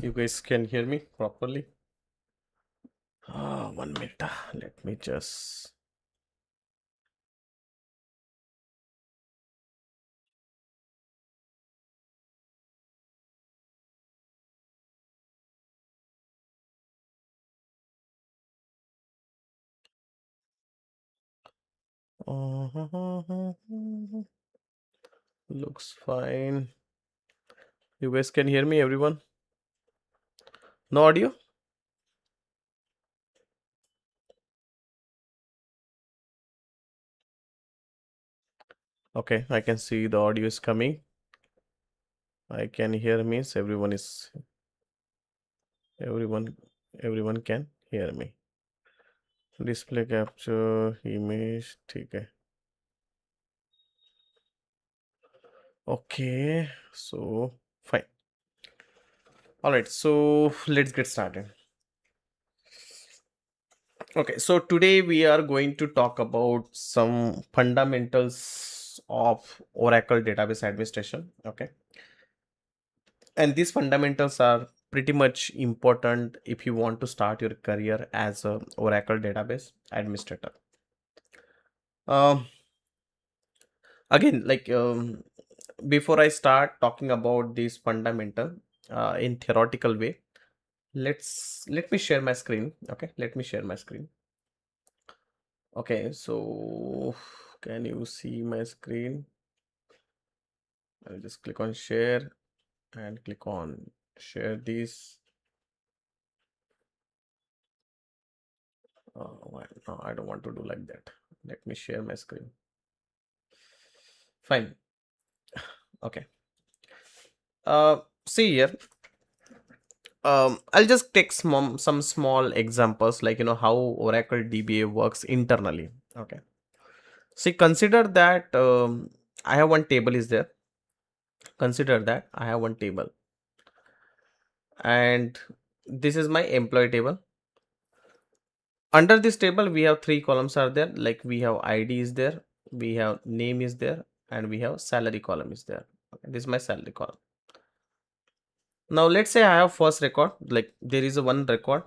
You guys can hear me properly? 1 minute. Let me just. Looks fine. You guys can hear me, everyone? No audio? Okay, I can see the audio is coming. I can hear means everyone everyone can hear me. Display capture image. Okay. Okay. So fine. All right. So let's get started. Okay, so today we are going to talk about some fundamentals of Oracle database administration. Okay, and these fundamentals are pretty much important if you want to start your career as a Oracle database administrator. Um, Again, before I start talking about these fundamental in theoretical way, let me share my screen. Okay, let me share my screen. Okay, so can you see my screen? I'll just click on share and click on share this. No, I don't want to do like that. Let me share my screen. Fine. Okay. See here. I'll just take some small examples, like how Oracle DBA works internally. Okay. See, consider that I have one table is there. Consider that I have one table, and this is my employee table. Under this table we have three columns are there, like we have ID is there, we have name is there, and we have salary column is there. Okay, this is my salary column. Now let's say I have first record, like there is a one record,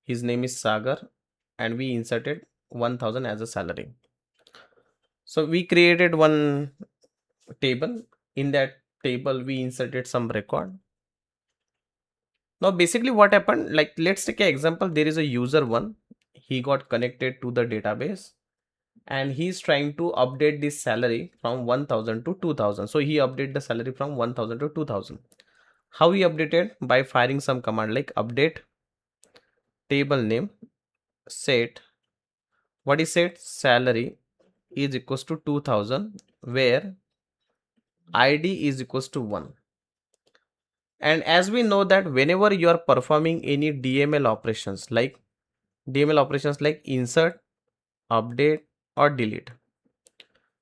his name is Sagar, and we inserted 1000 as a salary. So we created one table. In that table we inserted some record. Now basically what happened, like let's take an example, there is a user one, he got connected to the database and he's trying to update this salary from 1000 to 2000. So he update the salary from 1000 to 2000. How he updated? By firing some command like update table name set, what is set, salary is equals to 2000, where id is equals to 1. And as we know that whenever you are performing any DML operations like insert, update or delete,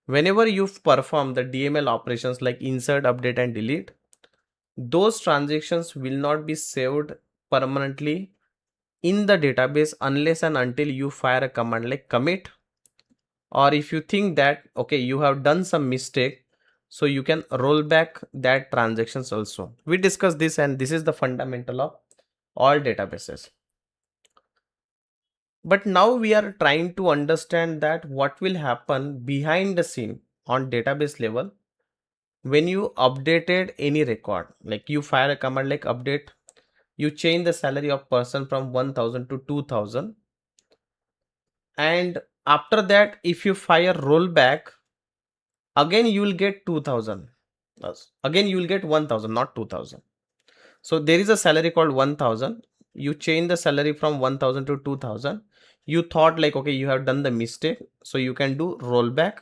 whenever you perform the DML operations like insert, update and delete, those transactions will not be saved permanently in the database unless and until you fire a command like commit, or if you think that okay you have done some mistake, so you can roll back that transactions also. We discussed this, and this is the fundamental of all databases. But now we are trying to understand that what will happen behind the scene on database level when you updated any record, like you fire a command like update, you change the salary of person from 1000 to 2000, and after that if you fire rollback, again you will get 2000. Again you will get 1000, not 2000. So there is a salary called 1000, you change the salary from 1000 to 2000, you thought like okay you have done the mistake, so you can do rollback,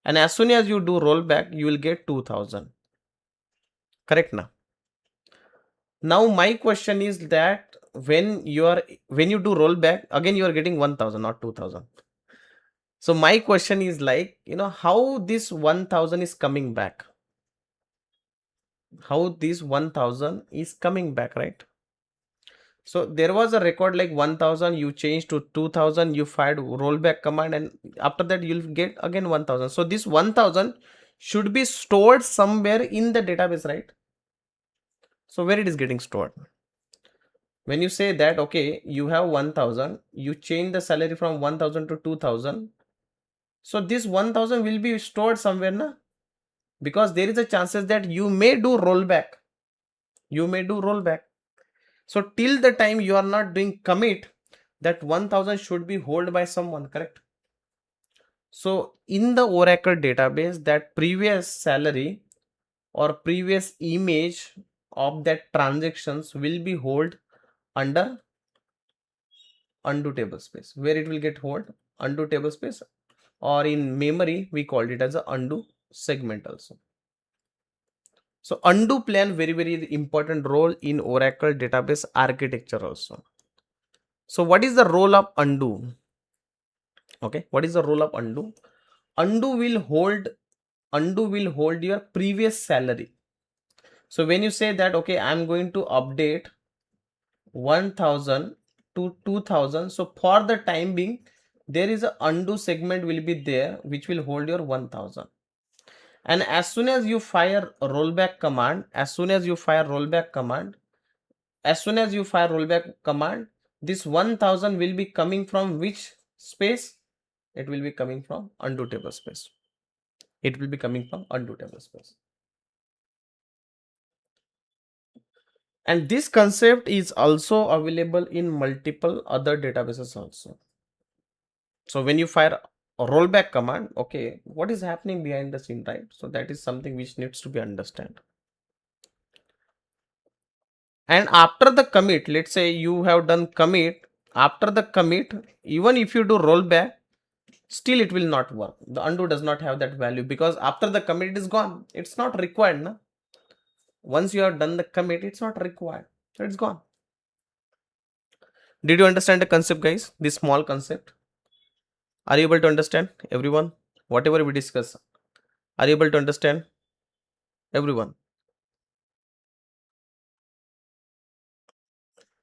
and as soon as you do rollback you will get 2000. Correct? Now my question is that when you do rollback, again you are getting 1000, not 2000. So my question is like, how this 1000 is coming back, how this 1000 is coming back, right? So there was a record like 1000, you changed to 2000, you fired rollback command, and after that you'll get again 1000. So this 1000 should be stored somewhere in the database, right? So where it is getting stored? When you say that, okay, you have 1000, you change the salary from 1000 to 2000. So this 1000 will be stored somewhere, na? Because there is a chances that you may do rollback. You may do rollback. So till the time you are not doing commit, that 1000 should be held by someone, correct? So in the Oracle database, that previous salary or previous image of that transactions will be held under undo table space, where it will get hold undo table space, or in memory we called it as a undo segment also. So undo play a very important role in Oracle database architecture also. So what is the role of undo? Okay, what is the role of undo? Undo will hold your previous salary. So when you say that, okay, I'm going to update 1000 to 2000, so for the time being there is a undo segment will be there which will hold your 1000. And as soon as you fire rollback command, this 1000 will be coming from which space? It will be coming from undo table space. And this concept is also available in multiple other databases also. So when you fire a rollback command, okay, what is happening behind the scene, right? So that is something which needs to be understood. And after the commit, let's say you have done commit, after the commit, even if you do rollback, still it will not work. The undo does not have that value, because after the commit it is gone. It's not required, na? Once you have done the commit, it's not required. So it's gone. Did you understand the concept, guys? This small concept. Are you able to understand, everyone? Whatever we discuss, are you able to understand, everyone?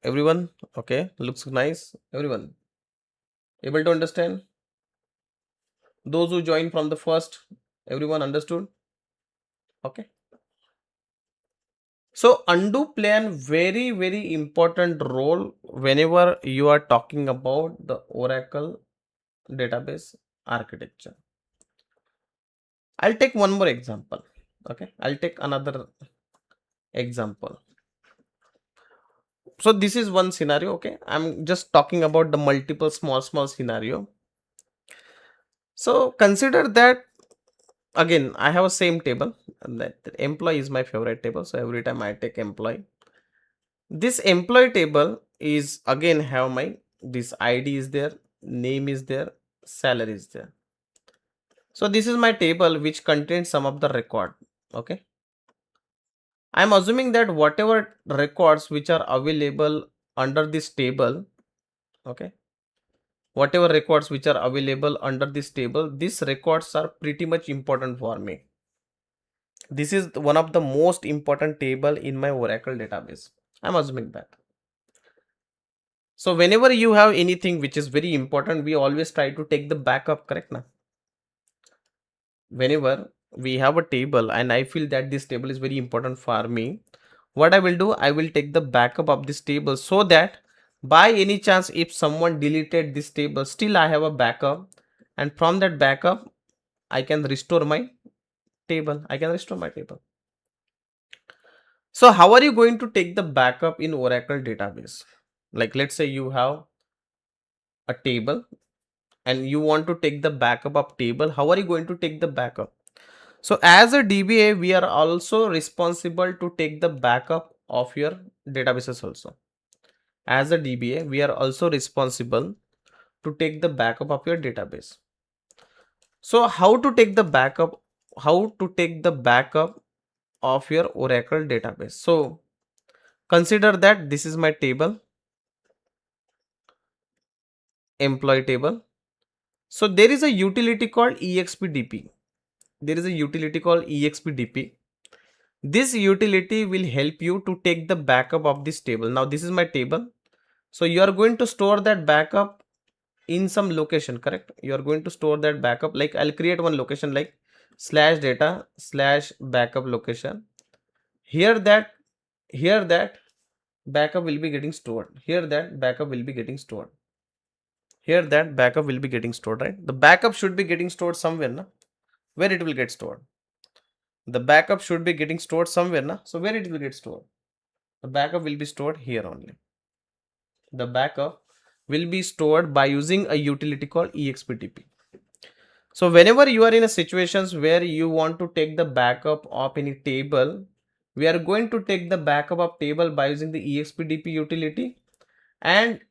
Everyone? Okay, looks nice. Everyone able to understand? Those who joined from the first, everyone understood? Okay. So undo play a very important role whenever you are talking about the Oracle database architecture. I'll take one more example. Okay, I'll take another example. So this is one scenario. Okay, I'm just talking about the multiple small scenario. So consider that, again, I have a same table, and that employee is my favorite table. So every time I take employee, this employee table is again have my, this ID is there, name is there, salary is there. So this is my table which contains some of the record. Okay, I'm assuming that whatever records which are available under this table, okay, whatever records which are available under this table, these records are pretty much important for me. This is one of the most important table in my Oracle database. I'm assuming that. So whenever you have anything which is very important, we always try to take the backup, correct na? Whenever we have a table and I feel that this table is very important for me, what I will do, I will take the backup of this table, so that by any chance if someone deleted this table, still I have a backup, and from that backup I can restore my table. So how are you going to take the backup in Oracle database? Like, let's say you have a table and you want to take the backup of table. How are you going to take the backup? So as a DBA, we are also responsible to take the backup of your databases also. As a DBA, we are also responsible to take the backup of your database. So how to take the backup? How to take the backup of your Oracle database? So consider that this is my table, employee table. So there is a utility called expdp. This utility will help you to take the backup of this table. Now this is my table. So you are going to store that backup in some location, correct? You are going to store that backup, like I'll create one location like /data/backup location. Here that backup will be getting stored. Here that backup will be getting stored. Here that backup will be getting stored, right? The backup should be getting stored somewhere, na? Where it will get stored? The backup should be getting stored somewhere, na? So where it will get stored? The backup will be stored here only. The backup will be stored by using a utility called expdp. So whenever you are in a situations where you want to take the backup of any table, we are going to take the backup of table by using the expdp utility. And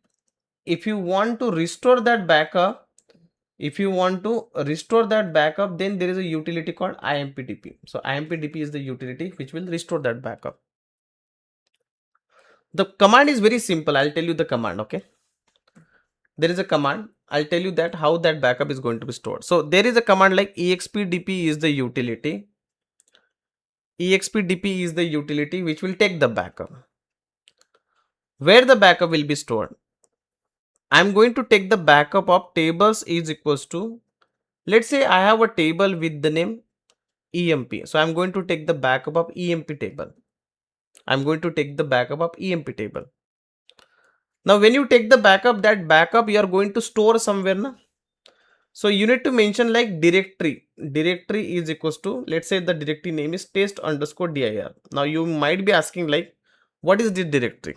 if you want to restore that backup, then there is a utility called impdp. So impdp is the utility which will restore that backup. The command is very simple. I'll tell you the command. Okay, there is a command. I'll tell you that how that backup is going to be stored. So there is a command like expdp is the utility. Expdp is the utility which will take the backup. Where the backup will be stored? I'm going to take the backup of tables is equals to, let's say I have a table with the name emp. So I'm going to take the backup of emp table. I'm going to take the backup of emp table. Now when you take the backup, that backup you are going to store somewhere, na? So you need to mention like directory. Directory is equals to, let's say the directory name is test underscore dir. Now you might be asking like, what is this directory?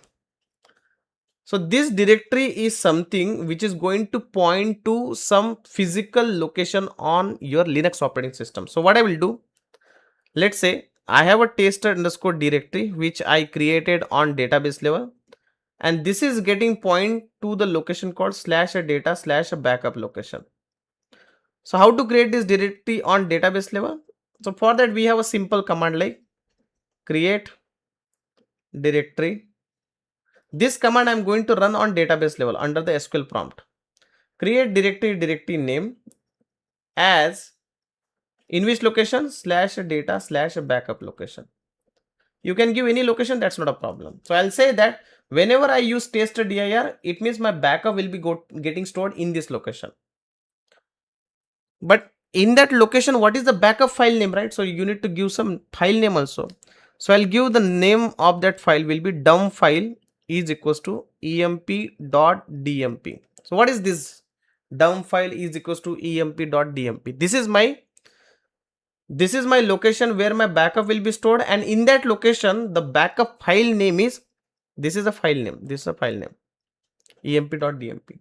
So this directory is something which is going to point to some physical location on your Linux operating system. So what I will do, let's say I have a test underscore directory which I created on database level, and this is getting point to the location called /data/backup location. So how to create this directory on database level? So for that we have a simple command like create directory. This command I'm going to run on database level under the SQL prompt. Create directory name as in which location /data/backup location. You can give any location, that's not a problem. So I'll say that whenever I use test dir, it means my backup will be getting stored in this location. But in that location, what is the backup file name, right? So you need to give some file name also. So I'll give the name of that file will be dump file is equals to emp.dmp. So what is this? Dump file is equals to emp.dmp. This is my location where my backup will be stored, and in that location the backup file name is, this is a file name, emp.dmp.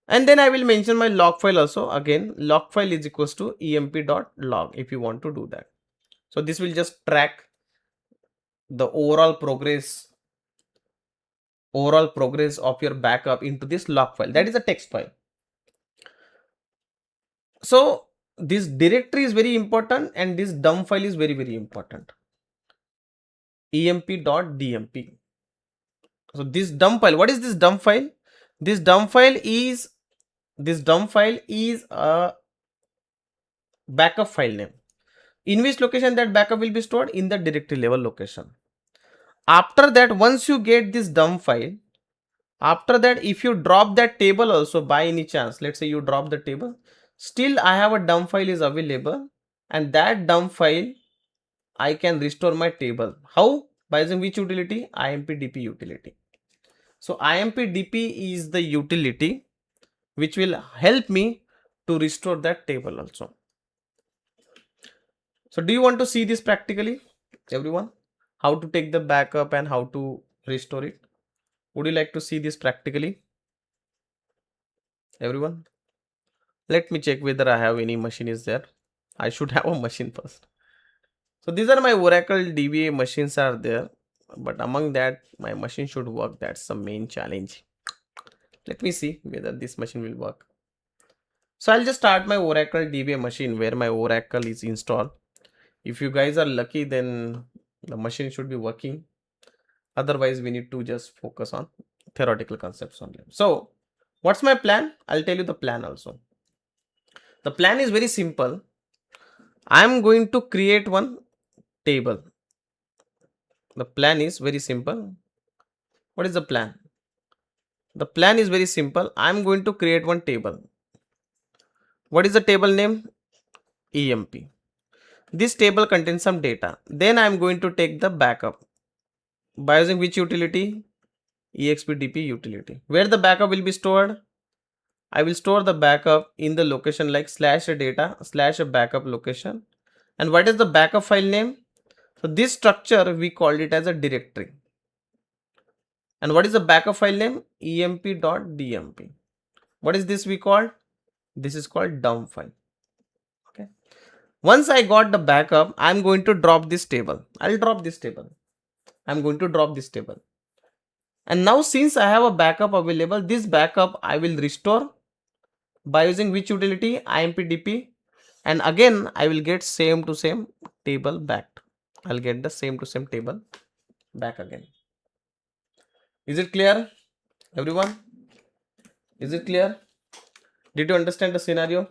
And then I will mention my log file also. Again, log file is equals to emp.log if you want to do that. So this will just track the overall progress of your backup into this log file. That is a text file. So this directory is very important and this dump file is very, very important. emp.dmp. So this dump file, what is this dump file? This dump file is a backup file name. In which location that backup will be stored? In the directory level location. After that, once you get this dump file, after that, if you drop that table also by any chance, let's say you drop the table, still I have a dump file is available, and that dump file I can restore my table. How? By using which utility? impdp utility. So impdp is the utility which will help me to restore that table also. So do you want to see this practically, everyone? How to take the backup and how to restore it? Would you like to see this practically, everyone? Let me check whether I have any machine is there. I should have a machine first. So these are my Oracle DBA machines are there, but among that my machine should work. That's the main challenge. Let me see whether this machine will work. So I'll just start my Oracle DBA machine where my Oracle is installed. If you guys are lucky, then the machine should be working. Otherwise, we need to just focus on theoretical concepts only. So what's my plan? I'll tell you the plan also. The plan is very simple. I'm going to create one table. The plan is very simple. What is the plan? The plan is very simple. I'm going to create one table. What is the table name? EMP. This table contains some data. Then I'm going to take the backup. By using which utility? expdp utility. Where the backup will be stored? I will store the backup in the location like /data/backup location. And what is the backup file name? So this structure we called it as a directory. And what is the backup file name? emp.dmp. What is this we called? This is called dump file. Okay. Once I got the backup, I'm going to drop this table. I'll drop this table. I'm going to drop this table. And now since I have a backup available, this backup I will restore by using which utility? impdp. And again, I will get same to same table back. I'll get the same to same table back again. Is it clear, everyone? Is it clear? Did you understand the scenario?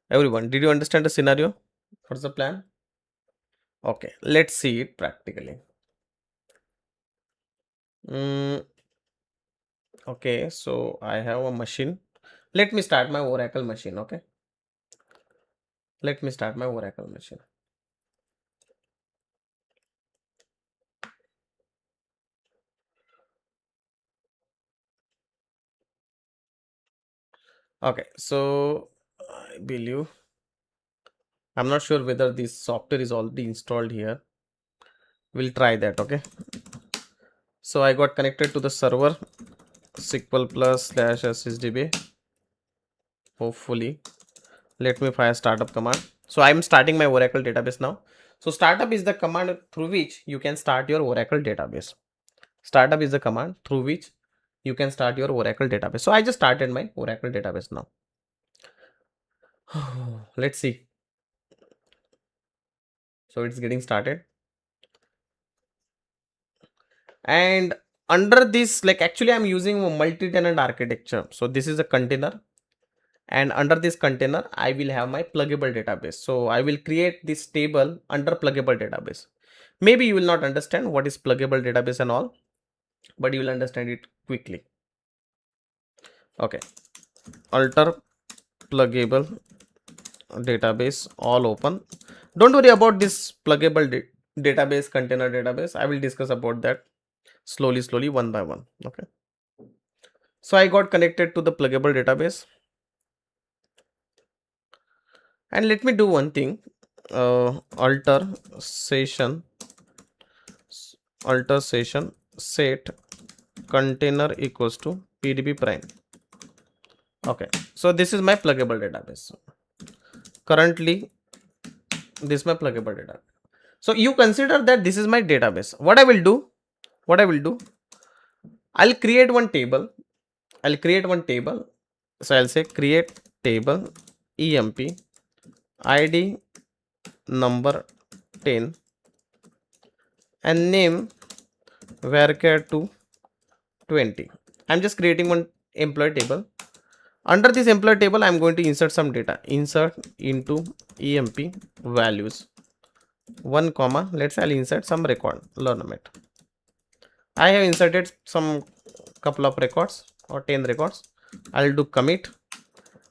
Everyone, did you understand the scenario? What's the plan? Okay, let's see it practically. Okay, so I have a machine. Let me start my Oracle machine. Okay, let me start my Oracle machine. Okay, so I believe I'm not sure whether this software is already installed here. We'll try that. Okay, so I got connected to the server SQL plus /SSDB. Hopefully, let me fire startup command. So I'm starting my Oracle database now. So startup is the command through which you can start your Oracle database. Startup is the command through which you can start your Oracle database. So I just started my Oracle database now. Let's see. So it's getting started. And under this, like actually I'm using a multi-tenant architecture. So this is a container. And under this container, I will have my pluggable database. So I will create this table under pluggable database. Maybe you will not understand what is pluggable database and all, but you will understand it quickly. Okay. Alter pluggable database, all open. Don't worry about this pluggable database, container database. I will discuss about that slowly, one by one. Okay. So I got connected to the pluggable database. And let me do one thing. Alter session set container equals to pdb prime. Okay, so this is my pluggable database. Currently this is my pluggable database. So you consider that this is my database. What I will do, I'll create one table. So I'll say create table emp id number 10 and name varchar to 20. I'm just creating one employee table. Under this employee table, I'm going to insert some data. Insert into emp values 1 comma. Let's say I'll insert some record learnmet. I have inserted some couple of records or 10 records. I'll do commit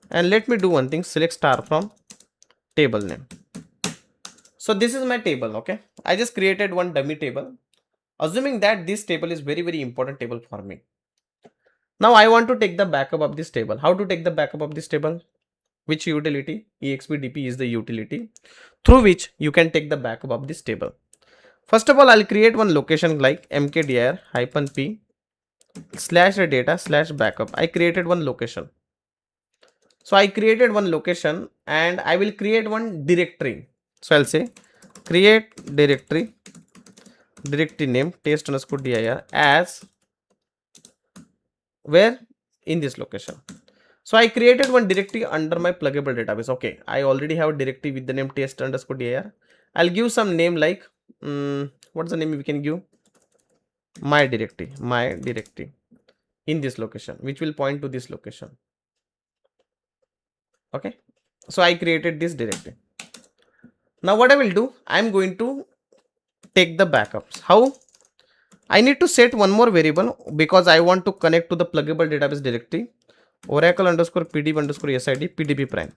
and let me do one thing. Select star from table name. So this is my table. Okay, I just created one dummy table, assuming that this table is very important table for me. Now I want to take the backup of this table. How to take the backup of this table? Which utility? expdp is the utility through which you can take the backup of this table. First of all, I'll create one location like mkdir -p /data/backup. I created one location. So I created one location and I will create one directory. So I'll say create directory name test_dir as where in this location. So I created one directory under my pluggable database. Okay, I already have a directory with the name test_dir. I'll give some name like what's the name we can give? My directory in this location, which will point to this location. Okay, so I created this directory. Now what I will do, I'm going to take the backups. How? I need to set one more variable because I want to connect to the pluggable database directory Oracle _pdb_sid pdb prime.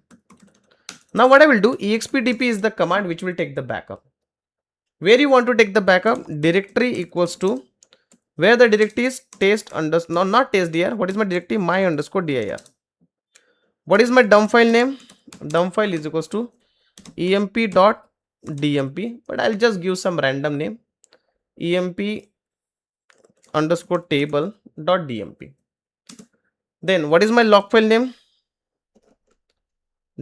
Now what I will do, expdp is the command which will take the backup. Where you want to take the backup? Directory equals to, where the directory is test underscore, no, not test dir. What is my directory? My underscore dir. What is my dump file name? Dump file is equals to emp.dmp, but I'll just give some random name, emp underscore table dot dmp. Then what is my log file name?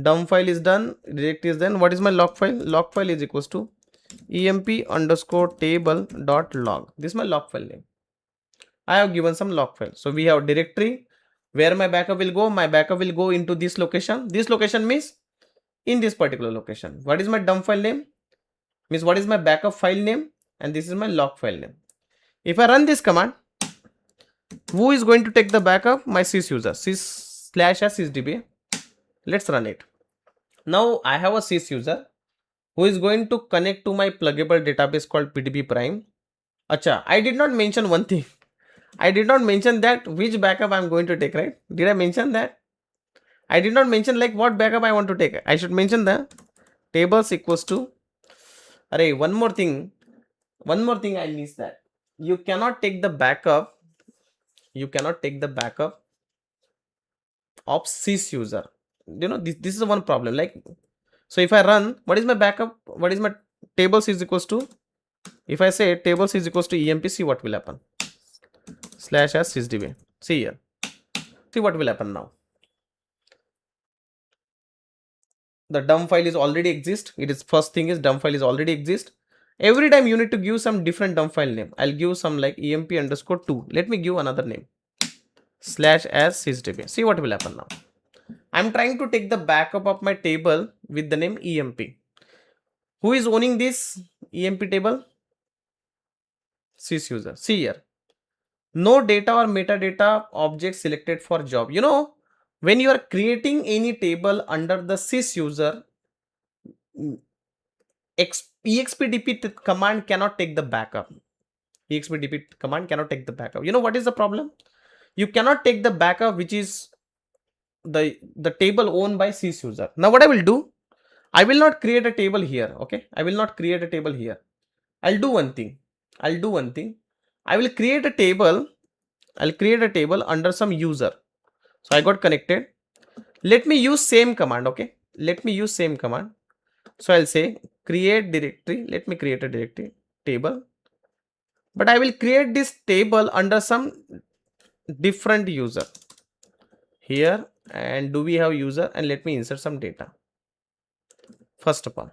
Dump file is done, directory is done. What is my log file? Log file is equals to emp underscore table dot log. This is my log file name. I have given some log file. So we have directory. Where my backup will go? My backup will go into this location. This location means in this particular location. What is my dump file name? Means what is my backup file name? And this is my log file name. If I run this command, who is going to take the backup? My sys user, sys/sysdba. Let's run it. Now I have a sys user who is going to connect to my pluggable database called PDB Prime. Acha, I did not mention one thing. I did not mention that which backup I am going to take, right? Did I mention that? I did not mention like what backup I want to take. I should mention the tables equals to, array, one more thing I missed that. You cannot take the backup. You cannot take the backup of sys user. You know, this is one problem. Like, so if I run, what is my backup? What is my tables is equals to? If I say tables is equals to emp, see what will happen. /sysdba. See here. See what will happen now. The dump file is already exist. It is first thing is dump file is already exist. Every time you need to give some different dump file name. I'll give some like emp underscore 2. Let me give another name. /sysdba. See what will happen now. I'm trying to take the backup of my table with the name emp. Who is owning this emp table? Sys user. See here. No data or metadata object selected for job. You know, when you are creating any table under the sys user, expdp command cannot take the backup. Expdp command cannot take the backup. You know what is the problem? You cannot take the backup which is the table owned by sys user. Now what I will do, I will not create a table here. Okay, I will not create a table here. I'll do one thing. I will create a table. I'll create a table under some user. So I got connected. Let me use same command. Okay, let me use same command. So I'll say create directory. Let me create a directory table, but I will create this table under some different user here. And do we have user? And let me insert some data. First of all,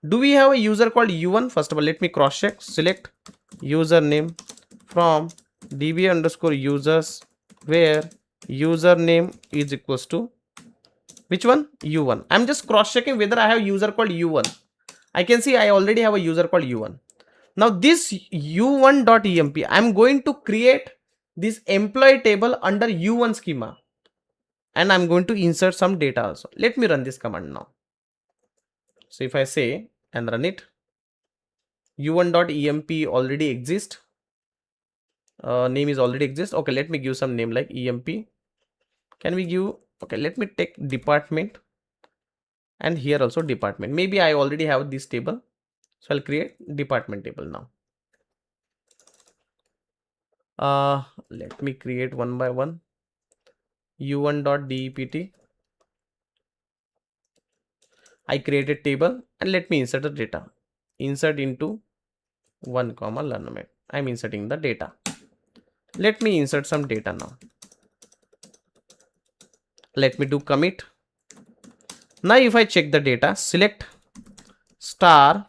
do we have a user called u1? First of all, let me cross check. Select username from dba underscore users, where username is equals to which one? u1. I'm just cross checking whether I have user called u1. I can see I already have a user called u1. Now this u1.emp, I'm going to create this employee table under u1 schema, and I'm going to insert some data also. Let me run this command now. So if I say and run it, u1.emp already exists. Name is already exists. Okay, let me give some name like emp. Can we give, okay, let me take department, and here also department. Maybe I already have this table, so I'll create department table now. Let me create one by one. u1.dept. I created table, and let me insert the data. Insert into 1 comma learnmet. I'm inserting the data. Let me insert some data now. Let me do commit. Now if I check the data, select star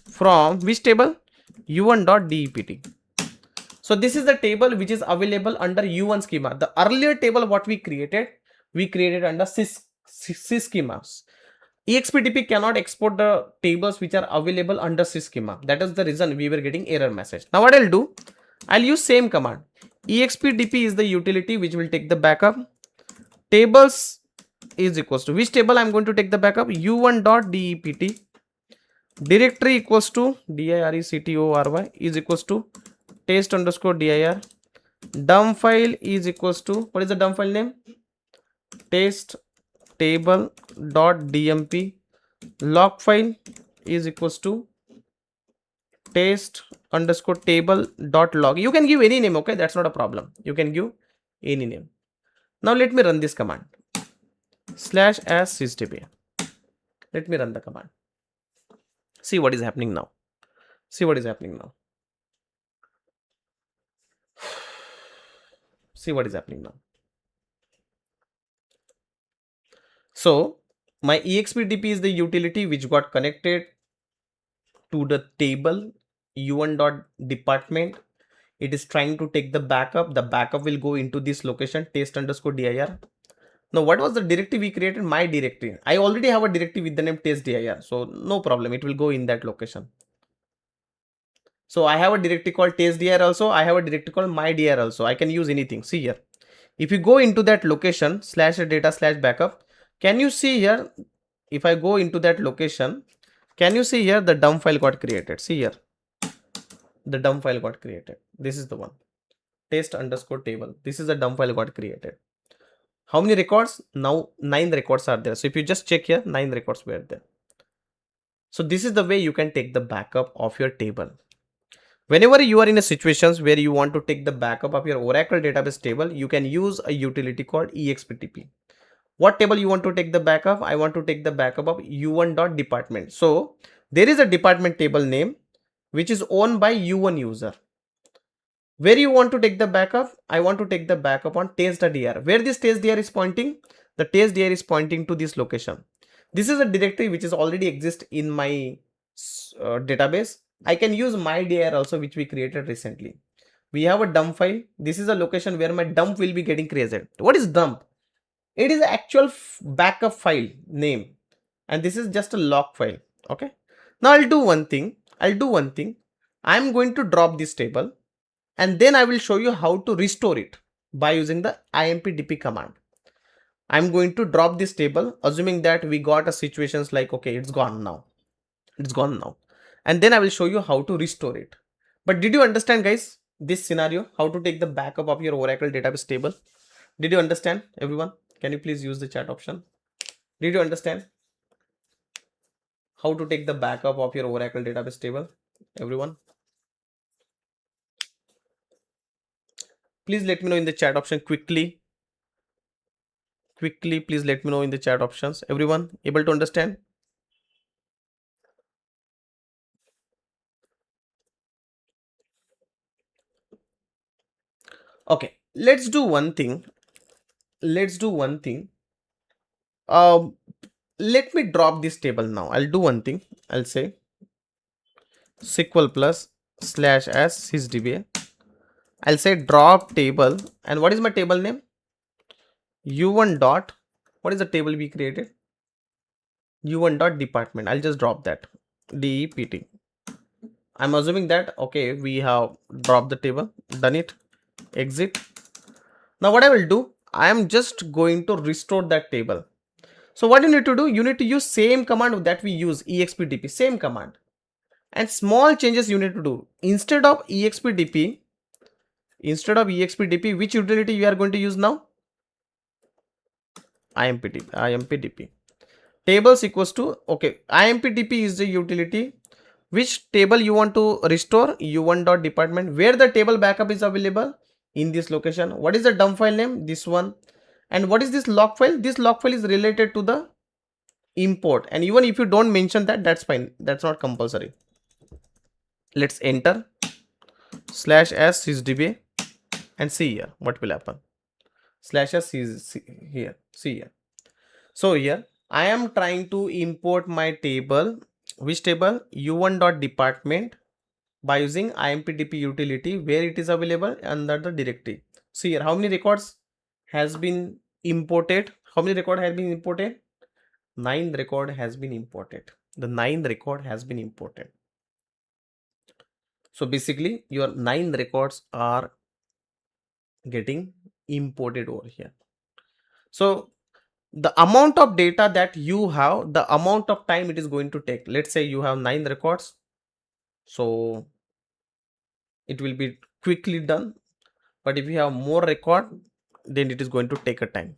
from which table? u1.dept. So this is the table which is available under u1 schema. The earlier table what we created under sys schemas. expdp cannot export the tables which are available under sys schema. That is the reason we were getting error message. Now what I'll do, I'll use same command. expdp is the utility which will take the backup. Tables is equals to which table I'm going to take the backup? u1.dept. Directory equals to directory is equals to test underscore dir. Dump file is equals to, what is the dump file name? Test table.dmp. Log file is equals to test underscore table dot log. You can give any name, okay? That's not a problem. You can give any name. Now let me run this command. Slash as sysdb. Let me run the command. See what is happening now. See what is happening now. See what is happening now. So my expdp is the utility which got connected to the table u1.department. It is trying to take the backup. The backup will go into this location test underscore dir. Now what was the directory we created? My directory. I already have a directory with the name test dir, so no problem, it will go in that location. So I have a directory called test dir also. I have a directory called my dir also. I can use anything. See here, if you go into that location slash data slash backup, can you see here, if I go into that location, can you see here the dump file got created? See here, the dump file got created. This is the one, test underscore table. This is the dump file got created. How many records? Now 9 records are there. So if you just check here, 9 records were there. So this is the way you can take the backup of your table. Whenever you are in a situations where you want to take the backup of your Oracle database table, you can use a utility called expdp. What table you want to take the backup? I want to take the backup of u1.department. So there is a department table name which is owned by u1 user. Where you want to take the backup? I want to take the backup on test.dir. Where this test.dir is pointing? The test.dir is pointing to this location. This is a directory which is already exist in my database. I can use my dir also, which we created recently. We have a dump file. This is a location where my dump will be getting created. What is dump? It is actual backup file name, and this is just a log file. Okay. Now I'll do one thing. I'm going to drop this table, and then I will show you how to restore it by using the impdp command. I'm going to drop this table, assuming that we got a situations like, okay, it's gone now. And then I will show you how to restore it. But did you understand, guys, this scenario, how to take the backup of your Oracle database table? Did you understand, everyone? Can you please use the chat option? Did you understand how to take the backup of your Oracle database table, everyone? Please let me know in the chat option quickly. Please let me know in the chat options. Everyone able to understand? Okay, let's do one thing. Let me drop this table now. I'll do one thing. I'll say SQL plus slash as sysdba. I'll say drop table, and what is my table name? u1 dot, what is the table we created? u1 dot department. I'll just drop that dept. I'm assuming that, okay, we have dropped the table, done it, exit. Now what I will do, I am just going to restore that table. So what you need to do, you need to use same command that we use, expdp, same command, and small changes you need to do. Instead of expdp, which utility you are going to use now? impdp. Tables equals to, okay, impdp is the utility. Which table you want to restore? u1.department. Where the table backup is available? In this location. What is the dump file name? This one. And what is this log file? This log file is related to the import, and even if you don't mention that, that's fine, that's not compulsory. Let's enter slash as sysdba and see here what will happen. Slash as here, see here. So here I am trying to import my table. Which table? u1.department, by using impdp utility, where it is available under the directory. See here, how many records has been imported? 9 record has been imported. The 9 record has been imported. So basically your 9 records are getting imported over here. So the amount of data that you have, the amount of time it is going to take. Let's say you have 9 records, so it will be quickly done. But if you have more record, then it is going to take a time.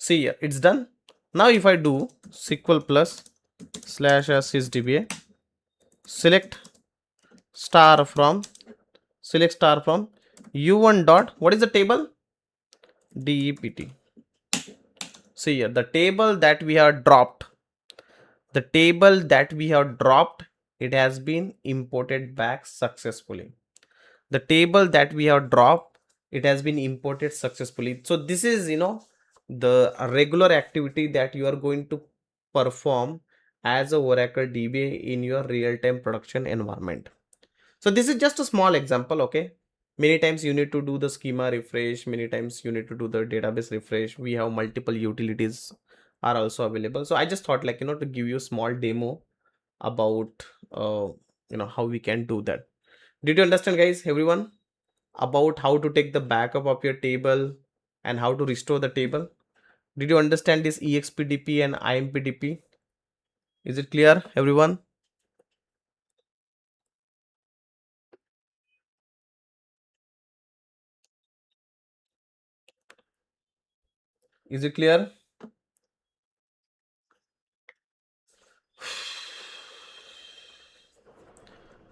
See here, it's done. Now if I do SQL plus slash sysdba select star from u1 dot, what is the table? Dept. See here, the table that we have dropped, it has been imported back successfully. The table that we have dropped, it has been imported successfully. So this is, the regular activity that you are going to perform as a Oracle DBA in your real-time production environment. So this is just a small example, okay? Many times you need to do the schema refresh, many times you need to do the database refresh. We have multiple utilities are also available. So I just thought, like, to give you a small demo about how we can do that. Did you understand, guys, everyone, about how to take the backup of your table and how to restore the table? Did you understand this expdp and impdp? Is it clear, everyone? Is it clear?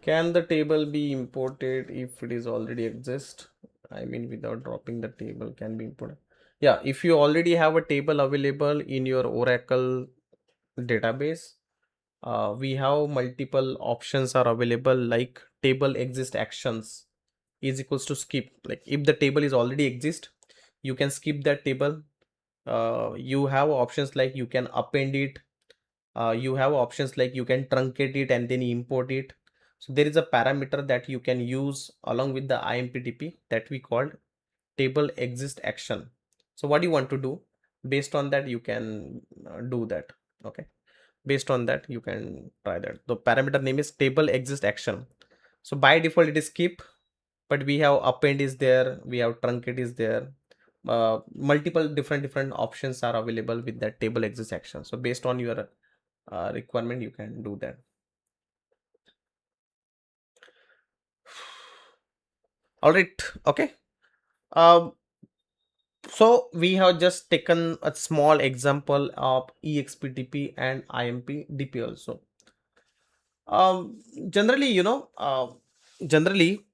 Can the table be imported if it is already exist? I mean, without dropping the table can be imported. Yeah, if you already have a table available in your Oracle database, we have multiple options are available, like table exist actions is equals to skip. Like if the table is already exist, you can skip that table. You have options like you can append it. You have options like you can truncate it and then import it. So there is a parameter that you can use along with the IMPDP that we called table exist action. So what do you want to do? Based on that, you can do that. Okay. Based on that, you can try that. The parameter name is table exist action. So by default, it is skip, but we have append is there. We have truncate is there. Multiple different options are available with that table exist action. So based on your requirement, you can do that. All right. Okay. Um, so we have just taken a small example of expdp and impdp also. Generally, generally,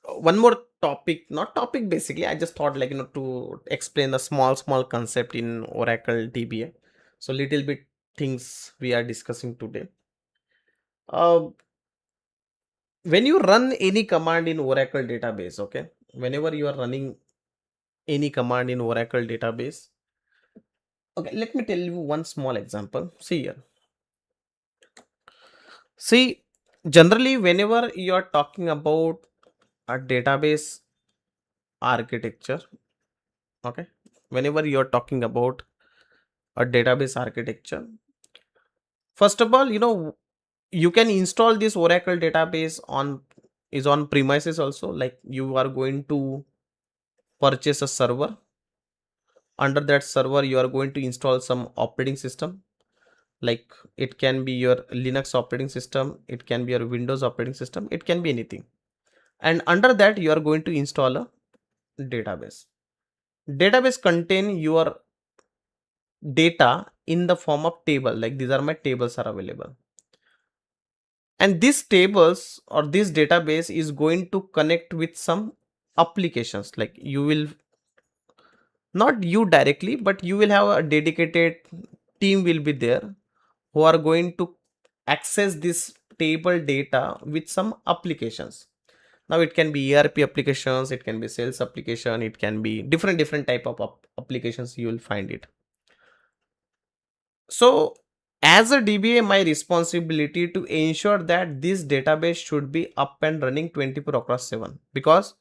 one more topic, not topic basically. I just thought, like, to explain the small concept in Oracle DBA. So little bit things we are discussing today. Uh, when you run any command in Oracle database, okay, whenever you are running any command in Oracle database, okay, let me tell you one small example. See here. See, generally, whenever you are talking about a database architecture, okay, whenever you are talking about a database architecture, first of all, you can install this Oracle database on premises also. Like you are going to purchase a server. Under that server, you are going to install some operating system. Like it can be your Linux operating system, it can be your Windows operating system, it can be anything. And under that, you are going to install a database. Database contain your data in the form of table. Like these are my tables are available, and these tables or this database is going to connect with some applications. Like you will, not you directly, but you will have a dedicated team will be there who are going to access this table data with some applications. Now it can be ERP applications, it can be sales application, it can be different type of applications you will find it. So as a DBA, my responsibility to ensure that this database should be up and running 24 across 7, because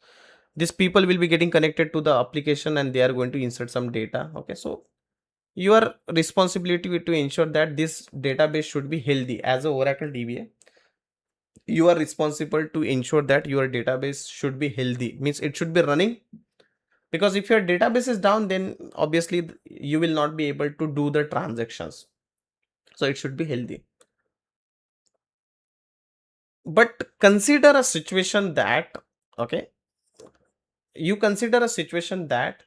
these people will be getting connected to the application and they are going to insert some data. Okay, so your responsibility to ensure that this database should be healthy. As a Oracle DBA, you are responsible to ensure that your database should be healthy, means it should be running, because if your database is down, then obviously you will not be able to do the transactions. So it should be healthy. But consider a situation that, okay, you consider a situation that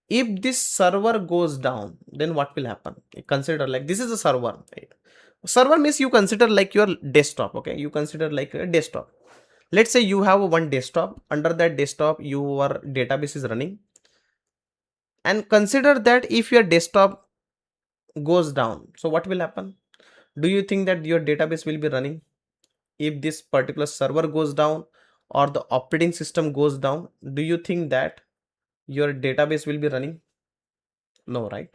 If this server goes down, then what will happen? Consider like this is a server, right? Server means you consider like your desktop. Okay, you consider like a desktop. Let's say you have one desktop. Under that desktop your database is running, and consider that if your desktop goes down, so what will happen? Do you think that your database will be running? If this particular server goes down or the operating system goes down, do you think that your database will be running? No, right?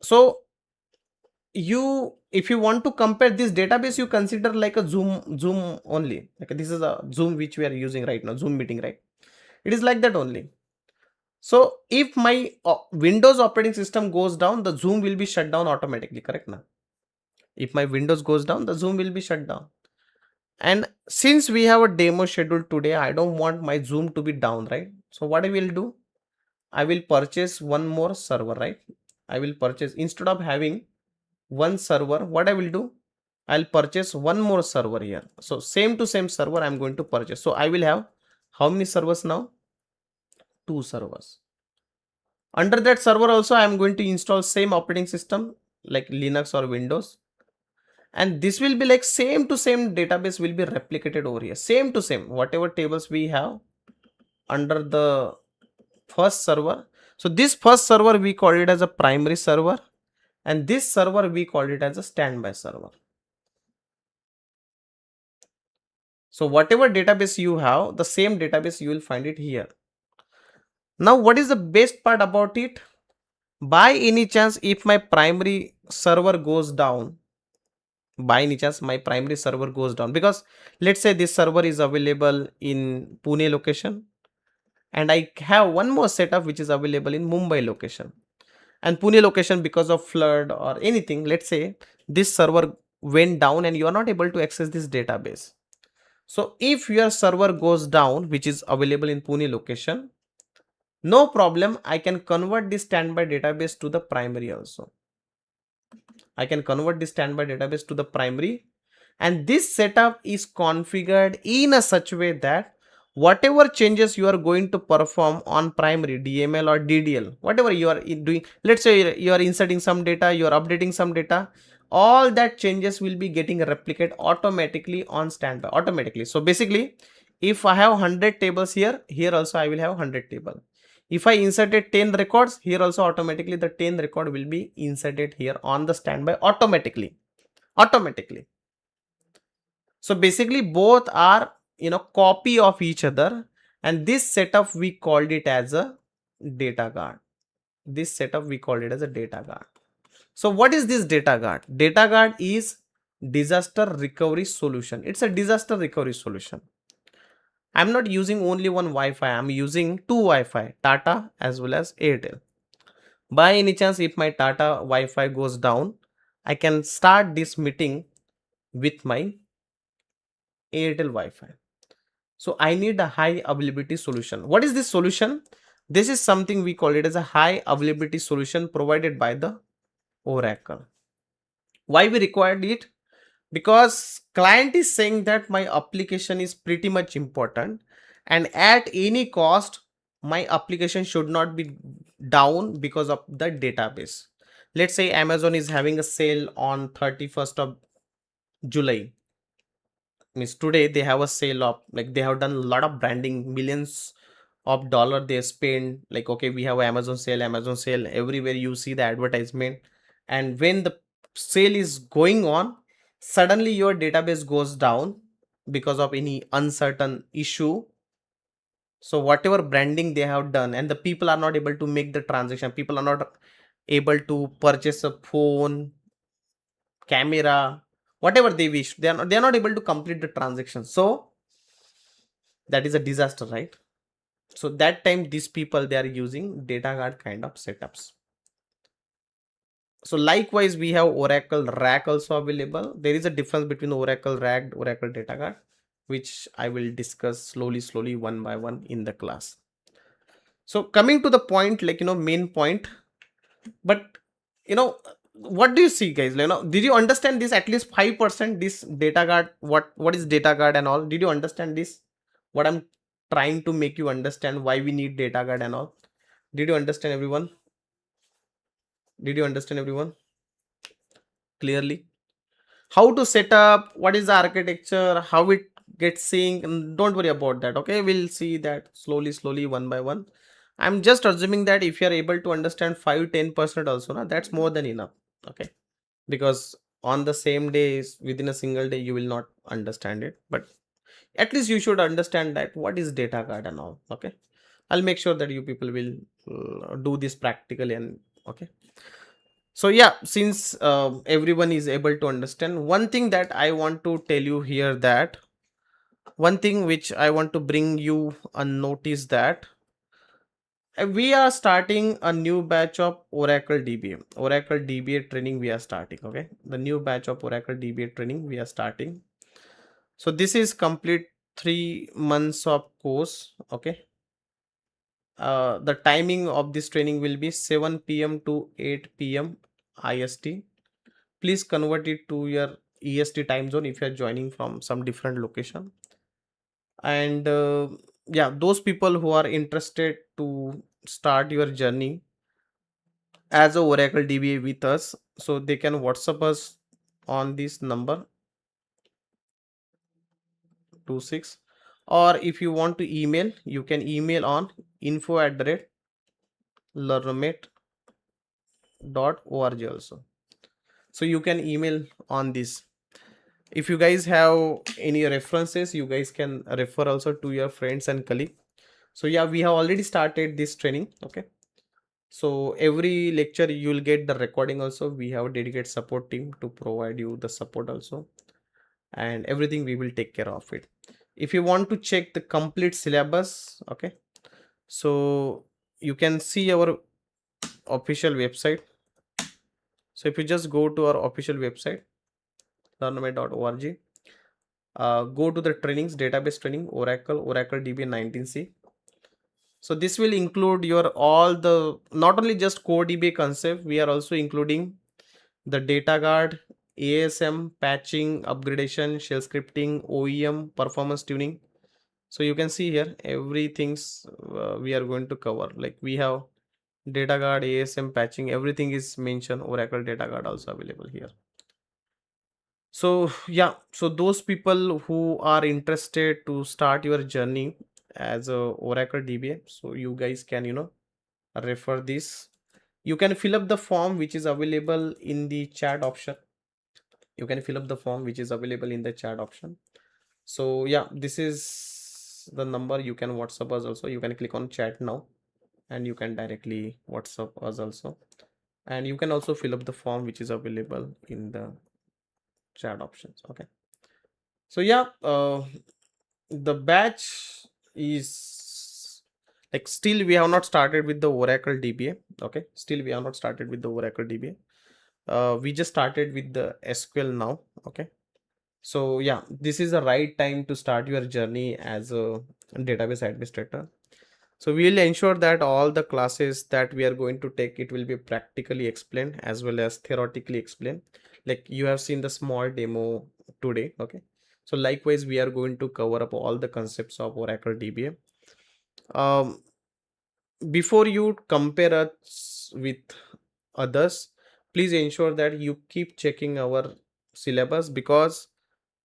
So you, if you want to compare this database, you consider like a zoom only, like this is a Zoom which we are using right now, Zoom meeting, right? It is like that only. So if my Windows operating system goes down, the Zoom will be shut down automatically, correct now? If my Windows goes down, the Zoom will be shut down. And since we have a demo scheduled today, I don't want my Zoom to be down, right? So what I will do, I will purchase one more server, right? I will purchase, instead of having one server, what I will do, I'll purchase one more server here. So same to same server I'm going to purchase. So I will have how many servers now? Two servers. Under that server also I'm going to install same operating system like Linux or Windows. And this will be like same to same database will be replicated over here. Same to same, whatever tables we have under the first server. So this first server we call it as a primary server, and this server we call it as a standby server. So whatever database you have, the same database you will find it here. Now what is the best part about it? By any chance, if my primary server goes down, by any chance my primary server goes down, because let's say this server is available in Pune location, and I have one more setup which is available in Mumbai location, and Pune location, because of flood or anything, let's say this server went down and you are not able to access this database. So if your server goes down, which is available in Pune location, no problem, I can convert this standby database to the primary also. I can convert this standby database to the primary, and this setup is configured in a such way that whatever changes you are going to perform on primary DML or DDL, whatever you are doing, let's say you are inserting some data, you are updating some data, all that changes will be getting replicated automatically on standby automatically. So basically, if I have 100 tables here, here also I will have 100 table. If I inserted 10 records, here also automatically the 10 record will be inserted here on the standby automatically. So basically both are, copy of each other, and this setup we called it as a data guard. This setup we called it as a data guard. So what is this data guard? Data guard is disaster recovery solution. It's a disaster recovery solution. I'm not using only one Wi-Fi. I'm using two Wi-Fi, Tata as well as Airtel. By any chance, if my Tata Wi-Fi goes down, I can start this meeting with my Airtel Wi-Fi. So I need a high availability solution. What is this solution? This is something we call it as a high availability solution provided by the Oracle. Why we required it? Because client is saying that my application is pretty much important, and at any cost my application should not be down because of the database. Let's say Amazon is having a sale on 31st of July. Means today they have a sale of, like, they have done a lot of branding, millions of dollar they spend, like, okay, we have Amazon sale, everywhere you see the advertisement. And when the sale is going on, suddenly your database goes down because of any uncertain issue. So whatever branding they have done, and the people are not able to make the transaction, people are not able to purchase a phone, camera, whatever they wish, they are not able to complete the transaction. So that is a disaster, right? So that time these people, they are using data guard kind of setups. So likewise we have Oracle RAC also available. There is a difference between Oracle RAC, Oracle data guard, which I will discuss slowly one by one in the class. So coming to the point, like, main point, but what do you see, guys? Did you understand this at least 5%, this data guard, what is data guard and all? Did you understand this? What I'm trying to make you understand, why we need data guard and all? Did you understand everyone? Did you understand everyone clearly? How to set up, what is the architecture, how it gets synced, don't worry about that. Okay, we'll see that slowly one by one. I'm just assuming that if you are able to understand 5-10% also, na, that's more than enough. Okay, because on the same day, within a single day, you will not understand it, but at least you should understand that what is data card and all. Okay, I'll make sure that you people will do this practically. And okay, so yeah, since everyone is able to understand, one thing that I want to tell you here, that one thing which I want to bring you a notice, that we are starting a new batch of Oracle DBA. Oracle DBA training we are starting. Okay, the new batch of Oracle DBA training we are starting. So this is complete 3 months of course. Okay, the timing of this training will be 7 p.m. to 8 p.m. IST. Please convert it to your EST time zone if you are joining from some different location. And yeah, those people who are interested to start your journey as a Oracle DBA with us, so they can WhatsApp us on this number 26, or if you want to email, you can email on info@learnmate.org also. So you can email on this. If you guys have any references, you guys can refer also to your friends and colleague. So yeah, we have already started this training. Okay, so every lecture you will get the recording also. We have a dedicated support team to provide you the support also, and everything we will take care of it. If you want to check the complete syllabus, okay, so you can see our official website. So if you just go to our official website learnaway.org, go to the trainings, database training, Oracle DB 19c. So this will include your all the, not only just core DBA concept, we are also including the data guard, ASM, patching, upgradation, shell scripting, OEM, performance tuning. So you can see here everything's we are going to cover. Like we have data guard, ASM, patching, everything is mentioned. Oracle data guard also available here. So yeah, so those people who are interested to start your journey as a Oracle DBA, so you guys can refer this. You can fill up the form which is available in the chat option. You can fill up the form which is available in the chat option. So yeah, this is the number. You can WhatsApp us also. You can click on chat now and you can directly WhatsApp us also. And you can also fill up the form which is available in the chat options. Okay, so yeah, the batch is like, still we have not started with the Oracle DBA. Okay, still we have not started with the Oracle DBA. We just started with the SQL now. Okay, so yeah, this is the right time to start your journey as a database administrator. So we will ensure that all the classes that we are going to take, it will be practically explained as well as theoretically explained. Like you have seen the small demo today. Okay, so likewise we are going to cover up all the concepts of Oracle DBA. um, Before you compare us with others, please ensure that you keep checking our syllabus, because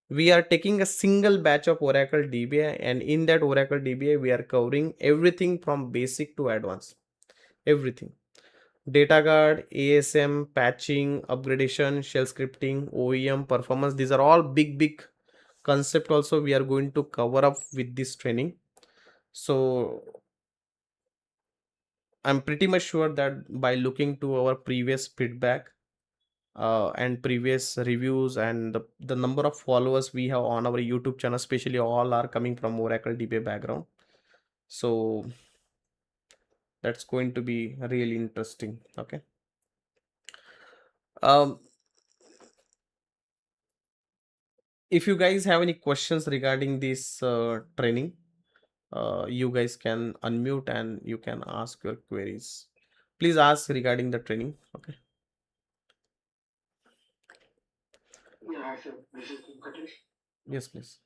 we are taking a single batch of Oracle DBA, and in that Oracle DBA we are covering everything from basic to advanced. Everything: data guard, ASM, patching, upgradation, shell scripting, OEM, performance. These are all big concept also we are going to cover up with this training. So I'm pretty much sure that by looking to our previous feedback and previous reviews, and the number of followers we have on our YouTube channel, especially all are coming from Oracle DBA background. So that's going to be really interesting. Okay. Um, if you guys have any questions regarding this training, you guys can unmute and you can ask your queries. Please ask regarding the training. Okay. Yes, please.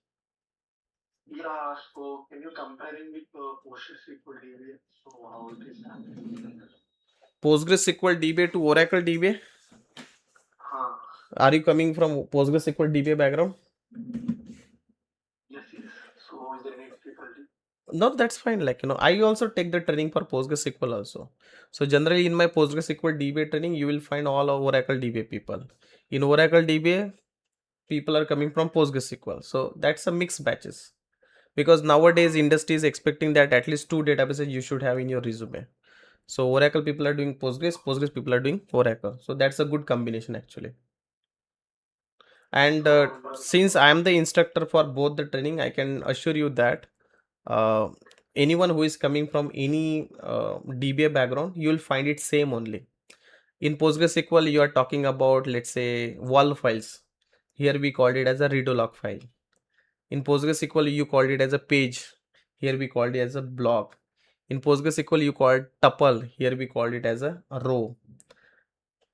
Yeah, so can you comparing with PostgreSQL DBA? So how it is happening? PostgreSQL DBA to Oracle DBA. Huh. Are you coming from PostgreSQL DBA background? Yes, yes. So is there any difficulty? No, that's fine. Like, I also take the training for PostgreSQL also. So generally in my PostgreSQL DBA training, you will find all of Oracle DBA people. In Oracle DBA, people are coming from PostgreSQL. So that's a mixed batches. Because nowadays industry is expecting that at least two databases you should have in your resume. So Oracle people are doing Postgres people are doing Oracle. So that's a good combination actually. And since I am the instructor for both the training, I can assure you that uh, anyone who is coming from any DBA background, you will find it same only. In PostgreSQL, you are talking about, let's say, wall files. Here we called it as a redo-log file. In PostgreSQL, you called it as a page. Here we called it as a block. In PostgreSQL, you called tuple. Here we called it as a row.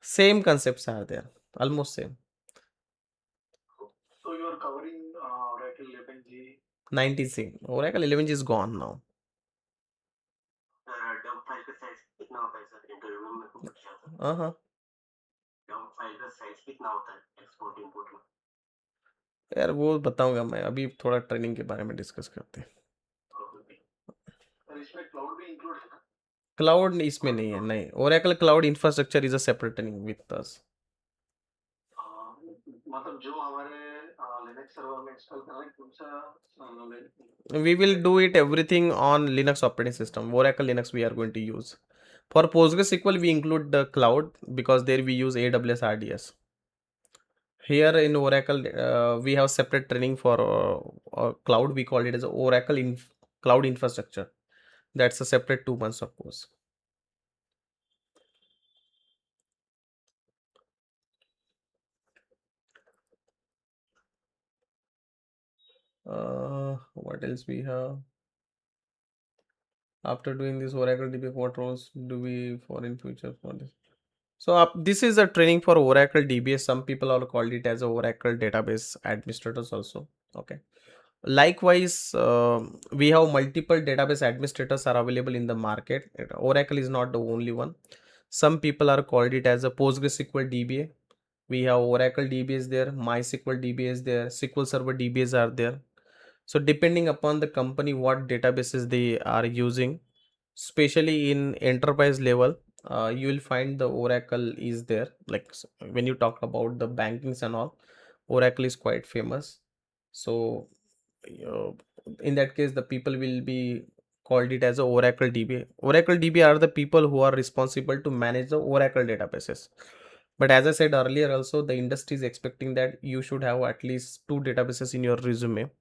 Same concepts are there, almost same. So you are covering Oracle 11G. 19 Oracle 11 is gone now. Dub file का size कितना होता है sir? Interview में मेरे को पूछा था। हाँ, डब फाइल का साइज कितना होता है एक्सपोर्ट इंपोर्ट में? यार वो बताऊंगा मैं, अभी थोड़ा ट्रेनिंग के बारे में डिस्कस करते हैं। और इसमें क्लाउड भी इंक्लूड है? क्लाउड इसमें नहीं है, नहीं। Oracle cloud infrastructure is a separate training with us. मतलब जो हमारे लिनक्स सर्वर में इंस्टॉल करना है कौन सा? We will do it everything on Linux operating system. Oracle Linux we are going to use. For PostgreSQL we include the cloud because there we use AWS RDS. Here in Oracle we have separate training for cloud. We call it as Oracle cloud infrastructure. That's a separate 2 months of course. What else we have? After doing this Oracle DB, what roles do we for in future for this? So this is a training for Oracle DBA. Some people are called it as a Oracle database administrators also. Okay. Likewise, we have multiple database administrators are available in the market. Oracle is not the only one. Some people are called it as a PostgreSQL DBA. We have Oracle DBA is there, MySQL DBA is there, SQL Server DBAs are there. So depending upon the company, what databases they are using, especially in enterprise level, you will find the Oracle is there. Like when you talk about the bankings and all, Oracle is quite famous. So uh, in that case, the people will be called it as a Oracle DBA. Oracle DBA are the people who are responsible to manage the Oracle databases. But as I said earlier, also the industry is expecting that you should have at least two databases in your resume.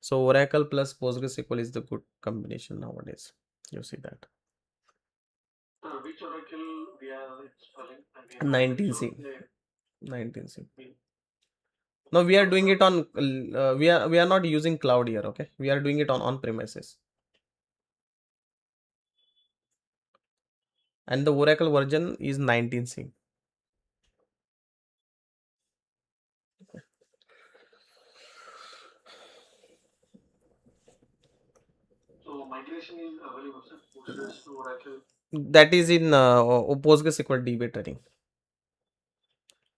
So Oracle plus PostgreSQL is the good combination nowadays. You see that. Which Oracle we are installing? I mean, 19C. 19C. No, we are doing it on. We are not using cloud here. Okay, we are doing it on premises. And the Oracle version is 19C. So migration is available, sir. Postgres to Oracle. That is in PostgreSQL DB training.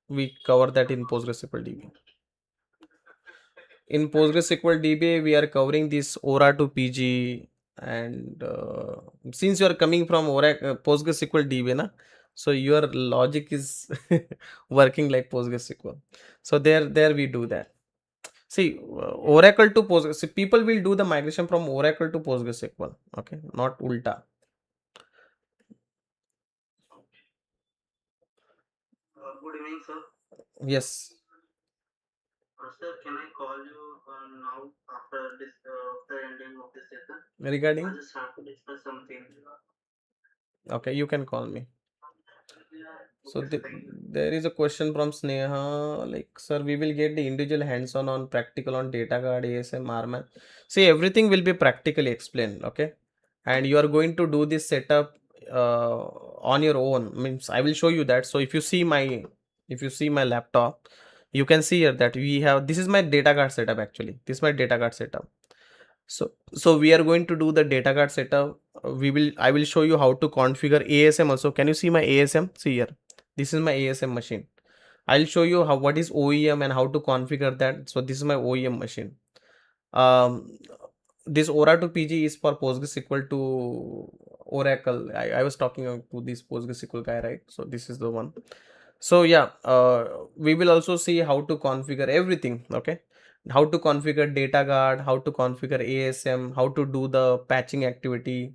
We cover that in PostgreSQL DB. In PostgreSQL DB, we are covering this Ora to PG, and since you are coming from Oracle PostgreSQL DB, na, so your logic is working like PostgreSQL. So there we do that. See, Oracle to Postgres. See, people will do the migration from Oracle to PostgreSQL. Okay, not Ulta. Good evening, sir. Yes. Sir, can I call you now after this after ending of this session? Regarding. I just have to discuss something. Okay, you can call me. So Okay, thank you. there is a question from Sneha, like, sir, we will get the individual hands-on on practical on data guard, ASM, RMAN. See, everything will be practically explained, okay? And you are going to do this setup on your own. Means I will show you that. So if you see my laptop, you can see here that we have, this is my data guard setup actually. This is my data guard setup. So we are going to do the data card setup. I will show you how to configure ASM also. Can you see my ASM? See here. This is my ASM machine. I'll show you how what is OEM and how to configure that. So this is my OEM machine. Um, this Oracle PG is for PostgreSQL to Oracle. I was talking to this PostgreSQL guy, right? So this is the one. So yeah, we will also see how to configure everything. Okay, how to configure data guard, how to configure ASM, how to do the patching activity.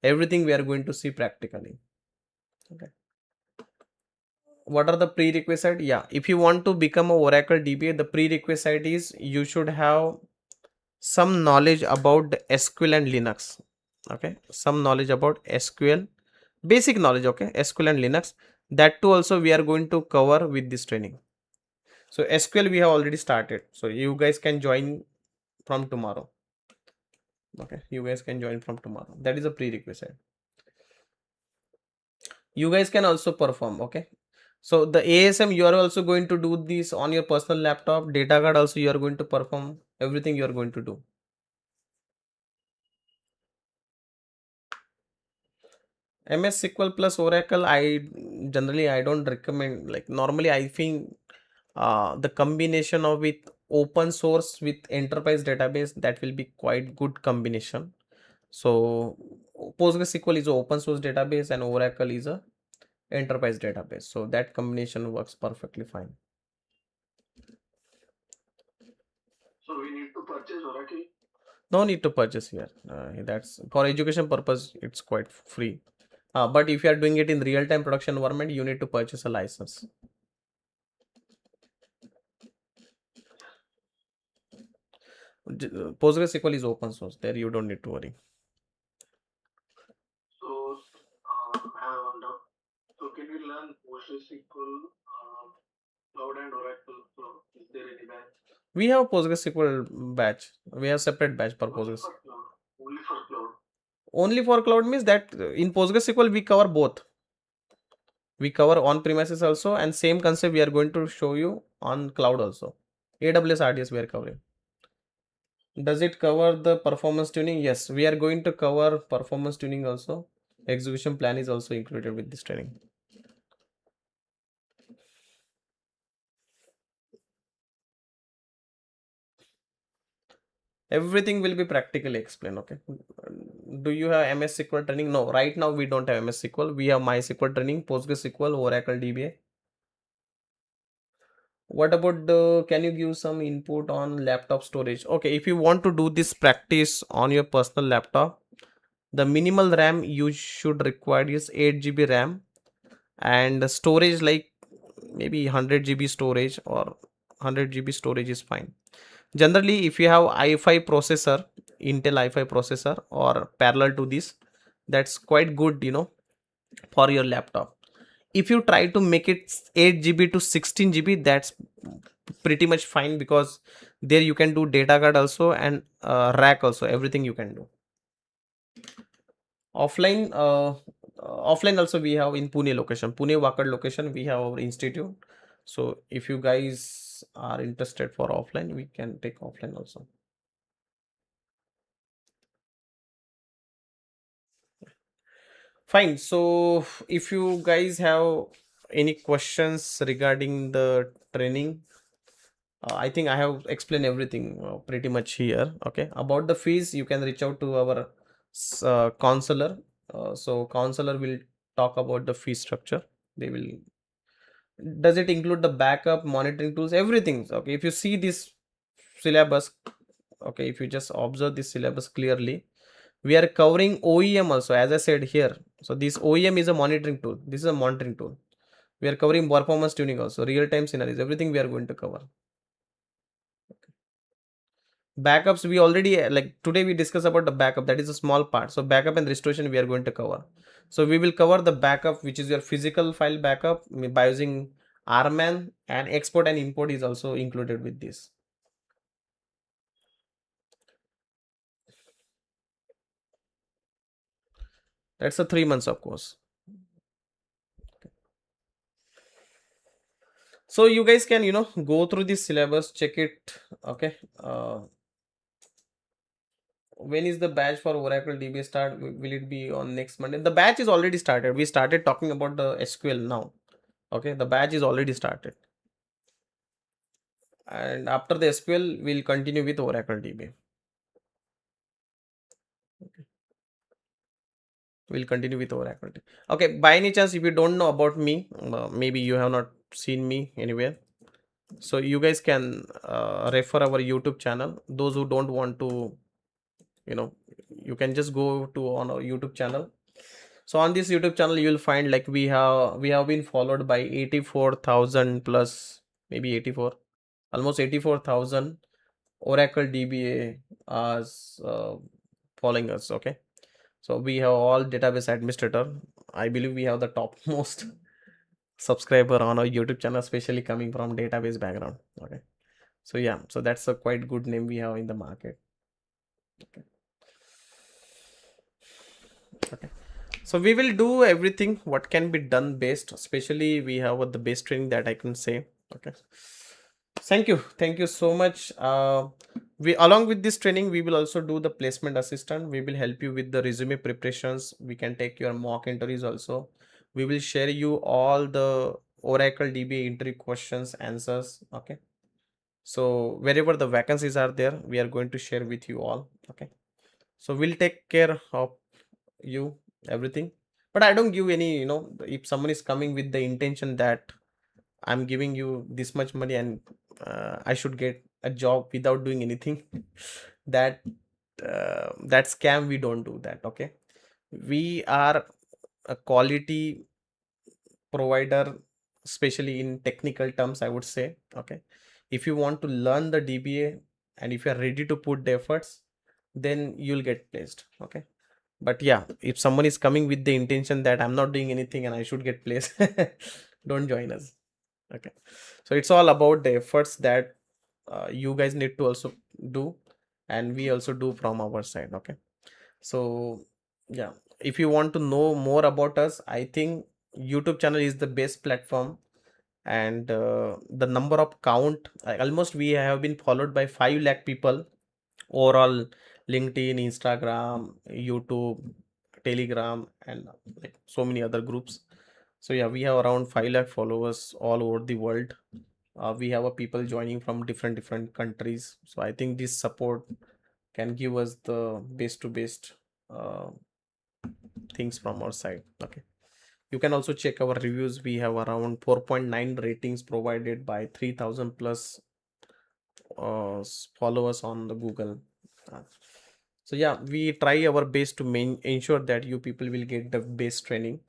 Everything we are going to see practically. Okay. What are the prerequisite? Yeah, if you want to become a Oracle DBA, the prerequisite is you should have some knowledge about the SQL and Linux. Okay, some knowledge about SQL, basic knowledge. Okay, SQL and Linux. That too also we are going to cover with this training. So SQL we have already started. So you guys can join from tomorrow. Okay, you guys can join from tomorrow. That is a prerequisite. You guys can also perform. Okay. So the ASM you are also going to do this on your personal laptop. Data card also you are going to perform. Everything you are going to do. MS SQL plus Oracle, I don't recommend. Like normally, I think the combination of with open source with enterprise database, that will be quite good combination. So PostgreSQL is a open source database and Oracle is a enterprise database. So that combination works perfectly fine. So we need to purchase Oracle. No need to purchase here. That's for education purpose. It's quite free. But if you are doing it in real time production environment, you need to purchase a license. PostgreSQL is open source. There you don't need to worry. So I have one doubt. So can we learn PostgreSQL, Cloud and Oracle? So is there any batch? We have PostgreSQL batch. We have separate batch for Only Postgres. for cloud. Only for cloud. Only for cloud means that in PostgreSQL we cover both. We cover on premises also, and same concept we are going to show you on cloud also. AWS RDS we are covering. Does it cover the performance tuning? Yes, we are going to cover performance tuning also. Execution plan is also included with this training. Everything will be practically explained. Okay. Do you have MS SQL training? No, right now we don't have MS SQL. We have MySQL training, PostgreSQL, Oracle DBA. What about the, can you give some input on laptop storage? Okay, if you want to do this practice on your personal laptop, the minimal RAM you should require is 8 GB RAM, and the storage like maybe 100 GB storage or 100 GB storage is fine. Generally, if you have i5 processor, Intel i5 processor or parallel to this, that's quite good, for your laptop. If you try to make it 8 GB to 16 GB, that's pretty much fine, because there you can do data card also and rack also, everything you can do. Offline also we have in Pune location, Pune Wakad location, we have our institute. So if you guys are interested for offline, we can take offline also. Fine. So if you guys have any questions regarding the training, I think I have explained everything pretty much here. Okay. About the fees, you can reach out to our counselor. So counselor will talk about the fee structure. They will. Does it include the backup monitoring tools? Everything. Okay. If you see this syllabus, okay, if you just observe this syllabus clearly, we are covering OEM also, as I said here. So this OEM is a monitoring tool. This is a monitoring tool. We are covering performance tuning also, real time scenarios, everything we are going to cover. Backups we already, like today we discuss about the backup, that is a small part. So backup and restoration we are going to cover. So we will cover the backup, which is your physical file backup by using RMAN, and export and import is also included with this. That's a 3 months of course. So you guys can go through this syllabus, check it. Okay. when is the batch for Oracle DBA start? Will it be on next Monday? The batch is already started. We started talking about the SQL now. Okay, the batch is already started. And after the SQL, we'll continue with Oracle DBA. We'll continue with Oracle. Okay, by any chance, if you don't know about me, maybe you have not seen me anywhere. So you guys can refer our YouTube channel. Those who don't want to, you know, you can just go to on our YouTube channel. So on this YouTube channel, you will find like we have been followed by 84,000 plus, maybe 84, almost 84,000 Oracle DBA as following us. Okay, so we have all database administrator. I believe we have the topmost subscriber on our YouTube channel, especially coming from database background. Okay, so yeah, so that's a quite good name we have in the market. Okay. Okay. So we will do everything what can be done best, especially we have the best training that I can say. Okay. Thank you so much. We along with this training, we will also do the placement assistant. We will help you with the resume preparations. We can take your mock interviews also. We will share you all the Oracle DBA interview questions, answers. Okay. So wherever the vacancies are there, we are going to share with you all. Okay. So we'll take care of you everything. But I don't give any, if someone is coming with the intention that I'm giving you this much money and I should get a job without doing anything, that that scam, we don't do that. Okay, we are a quality provider, especially in technical terms, I would say. Okay, if you want to learn the DBA and if you are ready to put the efforts, then you'll get placed. Okay, but yeah, if someone is coming with the intention that I'm not doing anything and I should get placed, don't join us. Okay, so it's all about the efforts that you guys need to also do, and we also do from our side. Okay, so yeah, if you want to know more about us, I think YouTube channel is the best platform. And the number of count, almost we have been followed by 5 lakh people overall. LinkedIn, Instagram, YouTube, Telegram, and like so many other groups. So yeah, we have around 5 lakh followers all over the world. We have a people joining from different countries. So I think this support can give us the best to best uh, things from our side. Okay, you can also check our reviews. We have around 4.9 ratings provided by 3000 plus followers on the Google. Uh, so yeah, we try our best to ensure that you people will get the best training.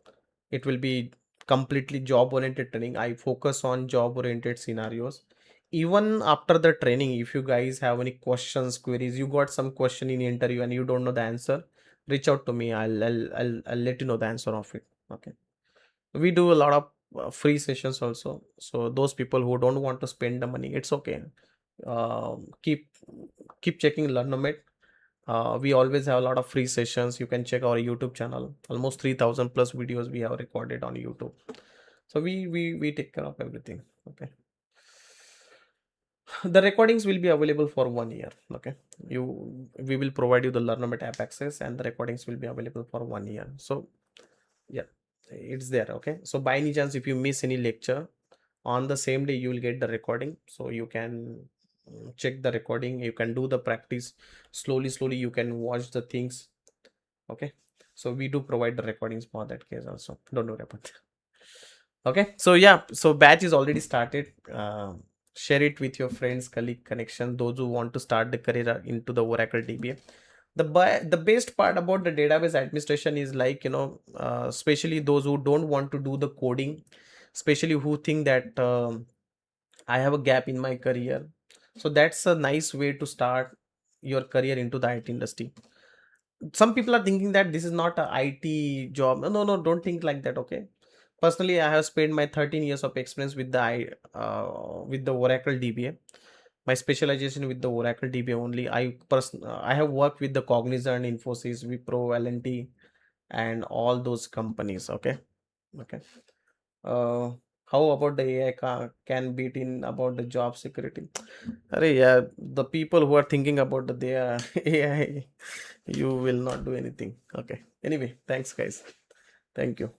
It will be completely job oriented training. I focus on job oriented scenarios. Even after the training, if you guys have any questions, queries, you got some question in interview and you don't know the answer, reach out to me. I'll let you know the answer of it. Okay, we do a lot of free sessions also. So those people who don't want to spend the money, it's okay. Keep checking Learnomate. We always have a lot of free sessions. You can check our YouTube channel. Almost 3000 plus videos we have recorded on YouTube. So we take care of everything. Okay, the recordings will be available for 1 year. Okay, we will provide you the Learnomate app access, and the recordings will be available for 1 year. So yeah, it's there. Okay, so by any chance, if you miss any lecture, on the same day you will get the recording, so you can check the recording. You can do the practice slowly. You can watch the things. Okay, so we do provide the recordings for that case also. Don't worry about that. Okay, so yeah, so batch is already started. Share it with your friends, colleague, connection, those who want to start the career into the Oracle DBA. The best part about the database administration is like, especially those who don't want to do the coding, especially who think that I have a gap in my career. So that's a nice way to start your career into the IT industry. Some people are thinking that this is not a IT job. No, don't think like that. Okay. Personally, I have spent my 13 years of experience with with the Oracle DBA. My specialization with the Oracle DBA only. I have worked with the Cognizant, Infosys, Wipro, L&T, and all those companies. Okay. Okay. Uh, how about the AI can beat in about the job security? Arey, yeah, the people who are thinking about the AI, you will not do anything. Okay. Anyway, thanks guys. Thank you.